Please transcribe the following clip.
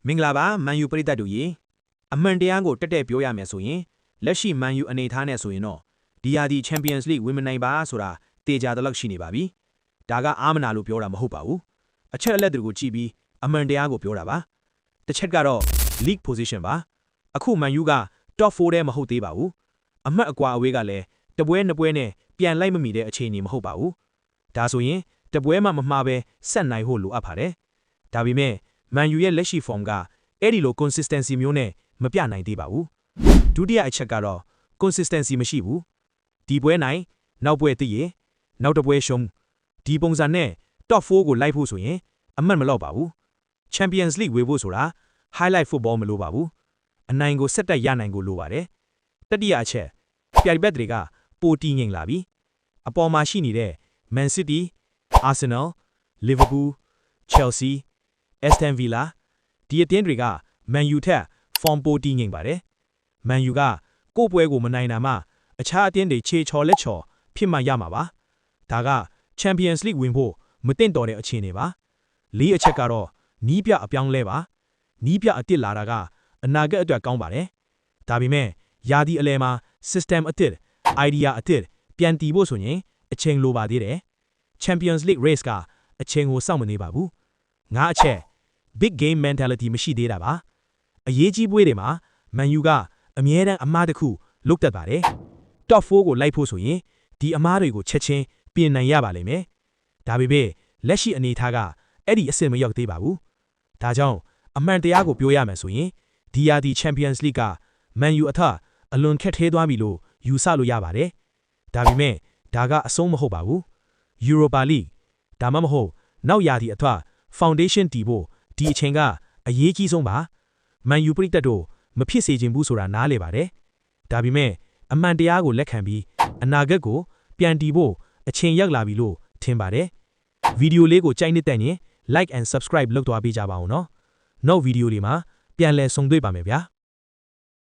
မင်္ဂလာပါမန်ယူပရိသတ်တို့ရေအမှန်တရားကိုတက်တက်ပြောရမယ်ဆိုရင်လက်ရှိမန်ယူအနေထားနဲ့ဆိုရင်တော့ဒီဟာဒီ Champions League ဝင်မနိုင်ပါဆိုတာတေချာတလောက်ရှိနေပါပြီဒါကအာမနာလို့ပြောတာမဟုတ်ပါဘူးအချက်အလက်တွေကိုကြည့်ပြီးအမှန်တရားကိုပြောတာပါတစ်ချက်ကတော့ League Position ပါအခုမန်ယူက Top 4ထဲမဟုတ်သေးပါဘူးအမှတ်အကွာအဝေးကလည်းတပွဲနှစ်ပွဲနဲ့ပြန်လိုက်မမီတဲ့အခြေအနေမဟုတ်ပါဘူးဒါဆိုရင်တပွဲမှမမှားပဲဆက်နိုင်ဖို့လိုအပ်ပါတယ်ဒါပေမဲ့မန်ယူရဲ့လက်ရှိ form ကအဲ့ဒီလို consistency မျိုးနဲ့မပြနိုင်သေးပါဘူးဒုတိယအချက်ကတော့ consistency မရှိဘူးဒီပွဲနိုင်နောက်ပွဲသိရနောက်တစ်ပွဲရှုံးဒီပုံစံနဲ့ top 4ကိုလိုက်ဖို့ဆိုရင်အမှတ်မလောက်ပါဘူး Champions League ဝေဖို့ဆိုတာ highlight football မလိုပါဘူးအနိုင်ကိုဆက်တက်ရနိုင်ကိုလိုပါတယ်တတိယအချက်ပြိုင်ဘက်တွေကပိုတီငိမ်လာပြီအပေါ်မှာရှိနေတဲ့ Man City Arsenal Liverpool Chelsea Aston Villa ဒီအသင်းတွေကမန်ယူထက် form ပိုတီးငိမ်ပါတယ်မန်ယူကကိုယ့်ပွဲကိုမနိုင်တာမှအခြားအသင်းတွေခြေချော်လက်ချော်ဖြစ်မှရမှာပါဒါက Champions League ဝင်ဖို့မသင့်တော်တဲ့အခြေအနေပါလေးအချက်ကတော့နီးပြအပြောင်းလဲပါနီးပြအစ်စ်လာတာကအနာဂတ်အတွက်ကောင်းပါတယ်ဒါပေမဲ့ယာဒီအလဲမှာ system အစ်စ် idea အစ်စ်ပြန်တည်ဖို့ဆိုရင်အချိန်လိုပါသေးတယ် Champions League race ကအချိန်ကိုစောင့်မနေပါဘူးငါအချက် big game mentality မရှိသေးတာပါအရေးကြီးပွဲတွေမှာမန်ယူကအမြဲတမ်းအမားတစ်ခုလုတ်တက်ပါတယ် top 4ကိုလိုက်ဖို့ဆိုရင်ဒီအမားတွေကိုချက်ချင်းပြင်နိုင်ရပါလိမ့်မယ်ဒါပေမဲ့လက်ရှိအနေအထားကအဲ့ဒီအဆင့်မရောက်သေးပါဘူးဒါကြောင့်အမှန်တရားကိုပြောရမယ်ဆိုရင်ဒီယာဒီ Champions League ကမန်ယူအထအလွန်ခက်ထဲသွားပြီလို့ယူဆလို့ရပါတယ်ဒါပေမဲ့ဒါကအဆုံးမဟုတ်ပါဘူး Europa League ဒါမှမဟုတ်နောက်ယာဒီအထ foundation တည်ဖို့ဒီအချိန်ကအရေးကြီးဆုံးပါမန်ယူပရိသတ်တို့မဖြစ်စေချင်ဘူးဆိုတာနားလေပါတယ်ဒါပေမဲ့အမှန်တရားကိုလက်ခံပြီးအနာဂတ်ကိုပြန်တည်ဖို့အချိန်ရောက်လာပြီလို့ထင်ပါတယ်ဗီဒီယိုလေးကိုကြိုက်နေတဲ့ရင် like and subscribe လုပ်သွားပေးကြပါဦးနော်နောက်ဗီဒီယိုတွေမှာပြန်လည်ဆုံတွေ့ပါမယ်ဗျာ